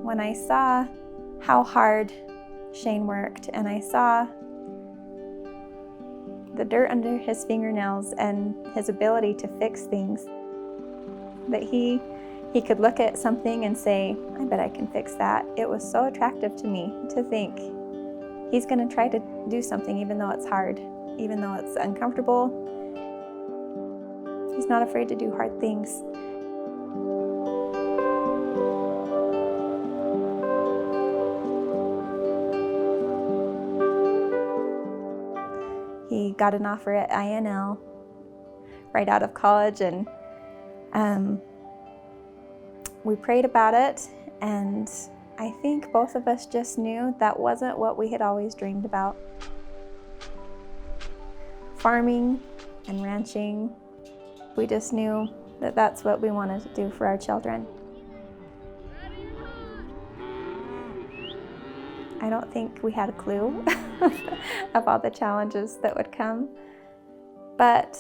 when I saw how hard Shane worked, and I saw the dirt under his fingernails and his ability to fix things, that he could look at something and say, I bet I can fix that. It was so attractive to me to think he's going to try to do something even though it's hard, even though it's uncomfortable. He's not afraid to do hard things. He got an offer at INL right out of college, and we prayed about it, and I think both of us just knew that wasn't what we had always dreamed about. Farming and ranching, we just knew that that's what we wanted to do for our children. I don't think we had a clue of all the challenges that would come, but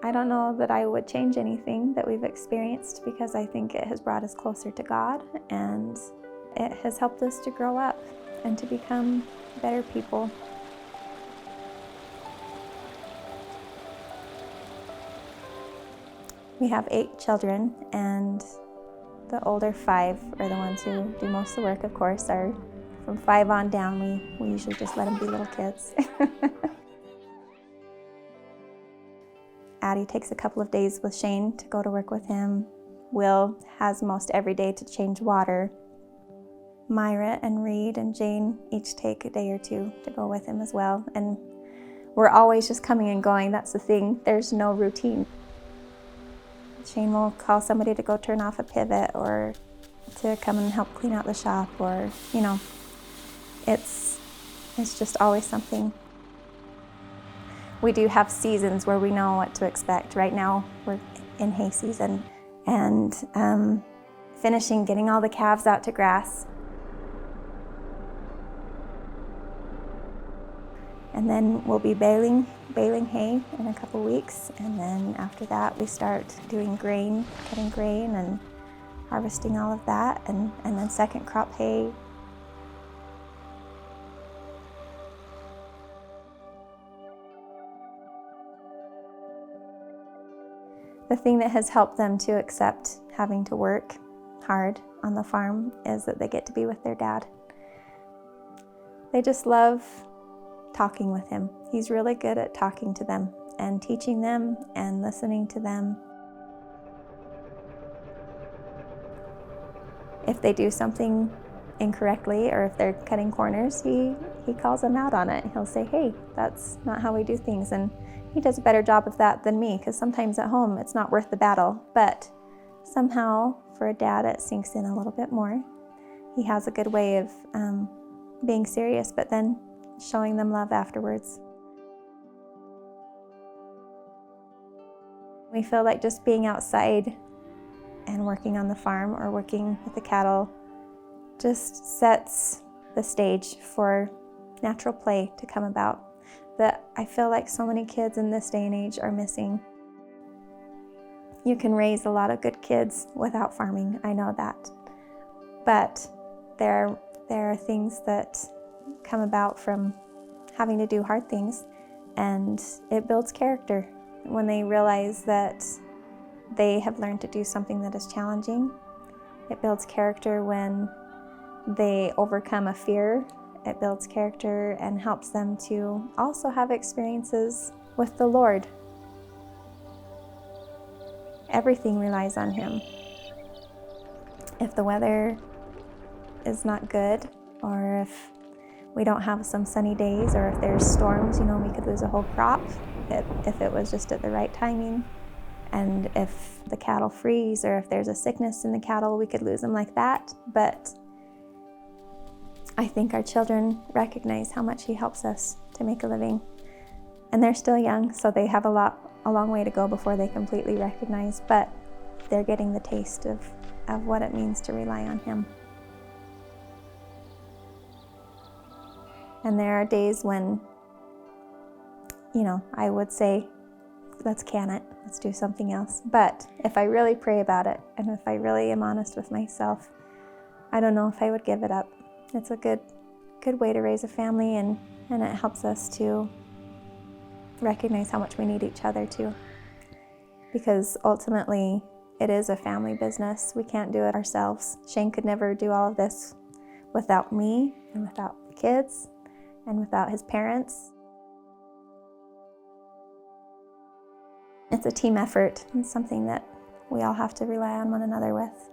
I don't know that I would change anything that we've experienced, because I think it has brought us closer to God, and it has helped us to grow up and to become better people. We have 8 children, and the older 5 are the ones who do most of the work, of course. From 5 on down, we usually just let them be little kids. Addie takes a couple of days with Shane to go to work with him. Will has most every day to change water. Myra and Reed and Jane each take a day or 2 to go with him as well. And we're always just coming and going. That's the thing. There's no routine. Shane will call somebody to go turn off a pivot, or to come and help clean out the shop, or, it's just always something. We do have seasons where we know what to expect. Right now, we're in hay season, and finishing getting all the calves out to grass. And then we'll be baling hay in a couple weeks, and then after that we start doing grain, cutting grain and harvesting all of that, and then second crop hay. The thing that has helped them to accept having to work hard on the farm is that they get to be with their dad. They just love talking with him. He's really good at talking to them and teaching them and listening to them. If they do something incorrectly, or if they're cutting corners, he calls them out on it. He'll say, hey, that's not how we do things. And he does a better job of that than me, because sometimes at home it's not worth the battle. But somehow for a dad it sinks in a little bit more. He has a good way of being serious, but then showing them love afterwards. We feel like just being outside and working on the farm or working with the cattle just sets the stage for natural play to come about, that I feel like so many kids in this day and age are missing. You can raise a lot of good kids without farming, I know that. But there are things that come about from having to do hard things, and it builds character when they realize that they have learned to do something that is challenging. It builds character when they overcome a fear. It builds character and helps them to also have experiences with the Lord. Everything relies on Him. If the weather is not good, or if we don't have some sunny days, or if there's storms, we could lose a whole crop if it was just at the right timing. And if the cattle freeze, or if there's a sickness in the cattle, we could lose them like that. But I think our children recognize how much He helps us to make a living. And they're still young, so they have a long way to go before they completely recognize, but they're getting the taste of what it means to rely on Him. And there are days when, I would say, let's can it, let's do something else. But if I really pray about it, and if I really am honest with myself, I don't know if I would give it up. It's a good way to raise a family, and it helps us to recognize how much we need each other too. Because ultimately, it is a family business. We can't do it ourselves. Shane could never do all of this without me and without the kids and without his parents. It's a team effort and something that we all have to rely on one another with.